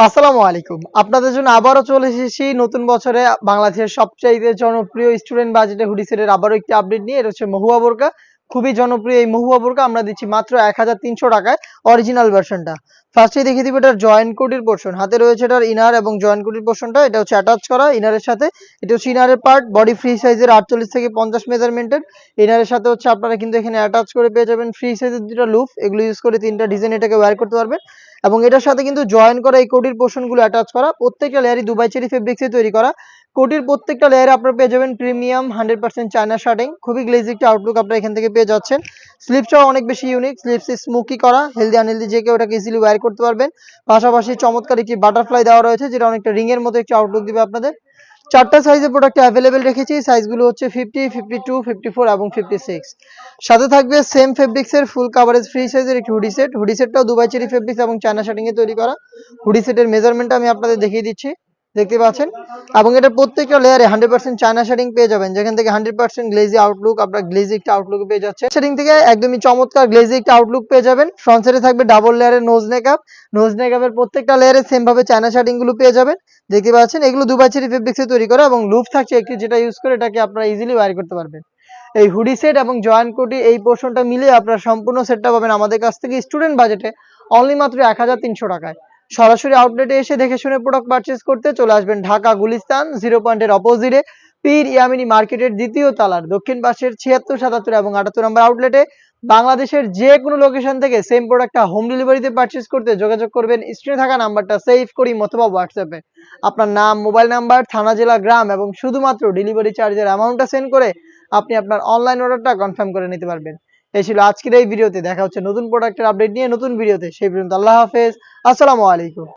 আসসালামু আলাইকুম। আপনাদের জন্য আবারও চলে এসেছি নতুন বছরে বাংলাদেশের সবচাইতে জনপ্রিয় স্টুডেন্ট বাজেটে হুডি সেটের আবারও একটি আপডেট নিয়ে। এটা হচ্ছে মহুয়া বোরকা। খুবই জনপ্রিয় এই মহুয়া বোরকা আমরা দিচ্ছি মাত্র ১৩০০ টাকায় অরিজিনাল ভার্সনটা। ফার্স্টেই দেখিয়ে দিব এটার জয়েন্ট কোটির পোরশন। হাতে রয়েছে এটার ইনার এবং জয়েন্ট কোটির পোরশনটা। এটা হচ্ছে অ্যাটাচ করা ইনারের সাথে। এটা হচ্ছে ইনারের পার্ট, বডি ফ্রি সাইজের ৪৮ থেকে ৫০ মেজারমেন্টের। ইনারের সাথে হচ্ছে আপনারা কিন্তু এখানে অ্যাটাচ করে পেয়ে যাবেন ফ্রি সাইজের ২টা লুপ। এগুলো ইউজ করে ৩টা ডিজাইন এটাকে ওয়্যার করতে পারবেন। এবং এটার সাথে কিন্তু জয়েন করা এই কোটির পোরশন গুলো অ্যাটাচ করা। প্রত্যেকটা লেয়ারই দুবাই চেরি ফেব্রিক্সে তৈরি করা। কোটির প্রত্যেকটা লেয়ারে আপনারা পেয়ে যাবেন প্রিমিয়াম 100% চায়না শার্টিং। খুবই গ্লেজি একটা আউটলুক আপনারা এখান থেকে পেয়ে যাচ্ছেন। স্লিপসটাও অনেক বেশি ইউনিক। স্লিপস স্মোকি করা, হেলদি আনহেলদি যে কেউ এটাকে ইজিলি ওয়্যার করতে পারবেন। পাশাপাশি চমৎকার একটি বাটারফ্লাই দেওয়া রয়েছে, যেটা অনেকটা রিং এর মতো একটি আউটলুক দিবে আপনাদের। ৪টা সাইজের প্রোডাক্ট অ্যাভেলেবেল রেখেছি। সাইজগুলো হচ্ছে 50, 52, 54 এবং 56। সাথে থাকবে সেম ফেব্রিক্সের ফুল কাভারেজ ফ্রি সাইজের একটি হুডি সেট। হুডি সেটটাও দুবাই চেরি ফেব্রিক্স এবং চায়না শার্টিং এ তৈরি করা। হুডি সেটের মেজারমেন্টটা আমি আপনাদের দেখিয়ে দিচ্ছি, দেখতে পাচ্ছেন। এবং এটা প্রত্যেকটা লেয়ারে 100% চায়না শার্টিং পেয়ে যাবেন, যেখান থেকে 100% গ্লেজি আউটলুক, আপনারা গ্লেজি একটা আউটলুক পেয়ে যাচ্ছেন। শার্টিং থেকে একদমই চমৎকার গ্লেজি একটা আউটলুক পেয়ে যাবেন। ফ্রন্ট সাইডে থাকবে ডাবল লেয়ারের নোজ নেকআপ। নোজ নেকআপের প্রত্যেকটা লেয়ারে সেম ভাবে চায়না শার্টিং গুলো পেয়ে যাবেন, দেখতে পাচ্ছেন। এগুলো দুবাই চেরি ফেব্রিক্সে তৈরি করা এবং লুপ থাকছে একটি, যেটা ইউজ করে এটাকে আপনারা ইজিলি ওয়্যার করতে পারবেন। এই হুডি সেট এবং জয়েন্ট কোটি এই পোর্শনটা মিলে আপনারা সম্পূর্ণ সেটটা পাবেন আমাদের কাছ থেকে স্টুডেন্ট বাজেটে অনলি মাত্র ১৩০০ টাকায়। সরাসরি আউটলেটে এসে দেখে শুনে প্রোডাক্ট পারচেজ করতে চলে আসবেন ঢাকা গুলিস্তান 0 পয়েন্টের অপোজিটে পীর ইয়ামিনী মার্কেটের দ্বিতীয় তলার দক্ষিণ পাশের ৭৬, ৭৭ এবং ৭৮ নম্বর আউটলেটে। বাংলাদেশের যে কোনো লোকেশন থেকে সেম প্রোডাক্টটা হোম ডেলিভারিতে পারচেজ করতে যোগাযোগ করবেন স্ক্রিনে থাকা নাম্বারটা সেভ করি অথবা হোয়াটসঅ্যাপে। আপনার নাম, মোবাইল নাম্বার, থানা, জেলা, গ্রাম এবং শুধুমাত্র ডেলিভারি চার্জের অ্যামাউন্টটা সেন্ড করে আপনি আপনার অনলাইন অর্ডারটা কনফার্ম করে নিতে পারবেন। এই ছিল আজকের এই ভিডিওতে। দেখা হচ্ছে নতুন প্রোডাক্টের আপডেট নিয়ে নতুন ভিডিওতে। সেই পর্যন্ত আল্লাহ হাফেজ, আসসালামু আলাইকুম।